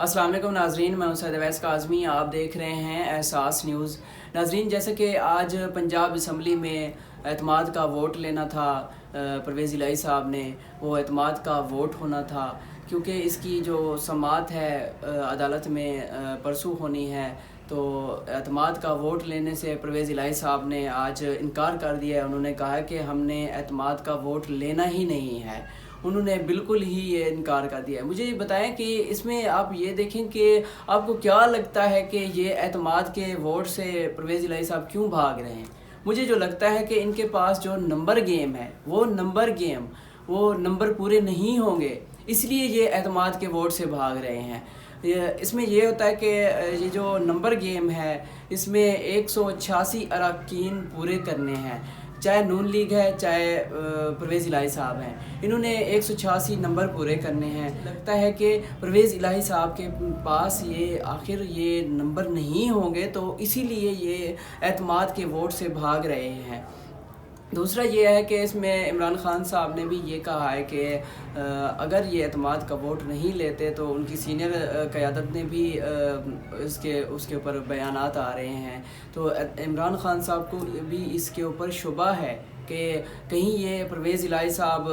अस्सलाम वालेकुम नाजरीन, मैं सैयद अवैस काज़मी। आप देख रहे हैं एहसास न्यूज़। नाजरीन, जैसे कि आज पंजाब असम्बली में एतमाद का वोट लेना था, परवेज़ इलाही साहब ने वो एतमाद का वोट होना था, क्योंकि इसकी जो समाअत है अदालत में परसों होनी है। तो एतमाद का वोट लेने से परवेज़ इलाही साहब ने आज इनकार कर दिया है। उन्होंने कहा है कि हमने एतमाद का वोट लेना ही नहीं है। उन्होंने बिल्कुल ही ये इनकार कर दिया है। मुझे ये बताएं कि इसमें आप ये देखें कि आपको क्या लगता है कि ये एतमाद के वोट से परवेज़ इलाही साहब क्यों भाग रहे हैं। मुझे जो लगता है कि इनके पास जो नंबर गेम है वो नंबर पूरे नहीं होंगे, इसलिए ये एतमाद के वोट से भाग रहे हैं। इसमें ये होता है कि ये जो नंबर गेम है इसमें 186 अरकान पूरे करने हैं, चाहे नून लीग है चाहे परवेज़ इलाही साहब हैं। इन्होंने 186 नंबर पूरे करने हैं। लगता है कि परवेज़ इलाही साहब के पास ये आखिर ये नंबर नहीं होंगे, तो इसीलिए ये एतमाद के वोट से भाग रहे हैं। दूसरा ये है कि इसमें इमरान खान साहब ने भी ये कहा है कि अगर ये एतमाद का वोट नहीं लेते तो उनकी सीनियर क़यादत ने भी उसके ऊपर बयानात आ रहे हैं। तो इमरान खान साहब को भी इसके ऊपर शुबा है कि कहीं ये परवेज़ इलाही साहब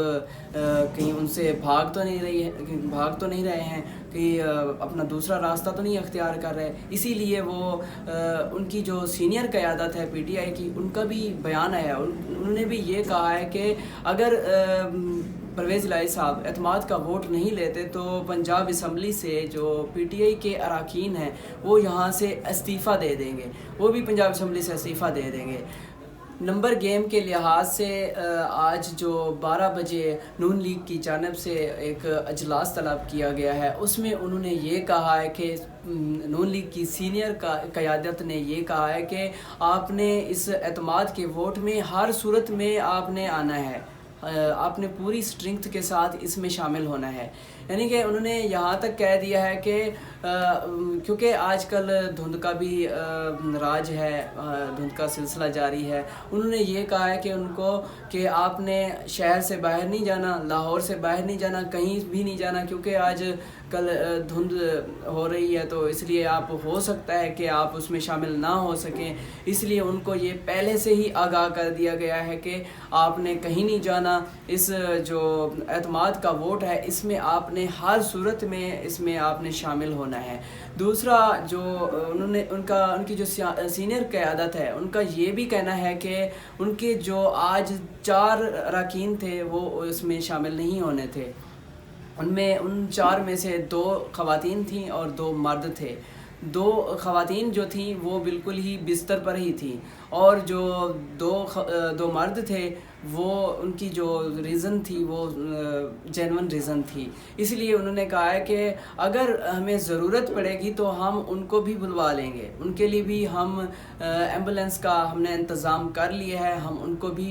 कहीं उनसे भाग तो नहीं रहे हैं, कि अपना दूसरा रास्ता तो नहीं अख्तियार कर रहे। इसीलिए वो उनकी जो सीनियर क़यादत है पीटीआई की, उनका भी बयान आया। उन्होंने भी ये कहा है कि अगर परवेज़ इलाही साहब एतमाद का वोट नहीं लेते तो पंजाब असम्बली से जो पीटीआई के अरकान हैं वो यहाँ से इस्तीफ़ा दे देंगे, वो भी पंजाब असम्बली से इस्तीफ़ा दे देंगे। नंबर गेम के लिहाज से आज जो 12 बजे नून लीग की जानिब से एक अजलास तलब किया गया है, उसमें उन्होंने ये कहा है कि नून लीग की सीनियर क़यादत ने ये कहा है कि आपने इस एतमाद के वोट में हर सूरत में आपने आना है, आपने पूरी स्ट्रेंथ के साथ इसमें शामिल होना है। यानी कि उन्होंने यहाँ तक कह दिया है कि क्योंकि आजकल धुंध का भी राज है, धुंध का सिलसिला जारी है। उन्होंने ये कहा है कि उनको कि आपने शहर से बाहर नहीं जाना, लाहौर से बाहर नहीं जाना, कहीं भी नहीं जाना, क्योंकि आज कल धुंध हो रही है, तो इसलिए आप हो सकता है कि आप उसमें शामिल ना हो सकें। इसलिए उनको ये पहले से ही आगाह कर दिया गया है कि आपने कहीं नहीं जाना। इस जो एतमाद का वोट है इसमें आपने हर सूरत में इसमें आपने शामिल होना है। दूसरा जो उनकी जो सीनियर क़यादत है, उनका ये भी कहना है कि उनके जो आज 4 अरकान थे वो इसमें शामिल नहीं होने थे। उन 4 में से 2 ख़वातीन थीं और 2 मर्द थे। 2 ख़वातीन जो थीं वो बिल्कुल ही बिस्तर पर ही थीं, और जो 2 मर्द थे वो उनकी जो रीज़न थी वो जेन्युइन रीज़न थी। इसलिए उन्होंने कहा है कि अगर हमें ज़रूरत पड़ेगी तो हम उनको भी बुलवा लेंगे, उनके लिए भी हम एम्बुलेंस का हमने इंतज़ाम कर लिया है, हम उनको भी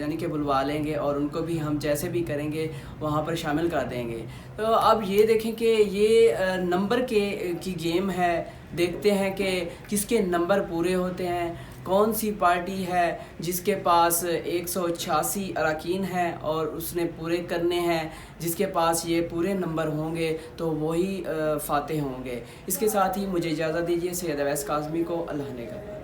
यानी कि बुलवा लेंगे और उनको भी हम जैसे भी करेंगे वहाँ पर शामिल कर देंगे। तो अब ये देखें कि ये नंबर की गेम है। देखते हैं कि किसके नंबर पूरे होते हैं, कौन सी पार्टी है जिसके पास 186 अरकान हैं और उसने पूरे करने हैं, जिसके पास ये पूरे नंबर होंगे तो वही फ़ातेह होंगे। इसके साथ ही मुझे इजाज़त दीजिए। सैयद अवैस काज़मी को अल्लाह ने कहा।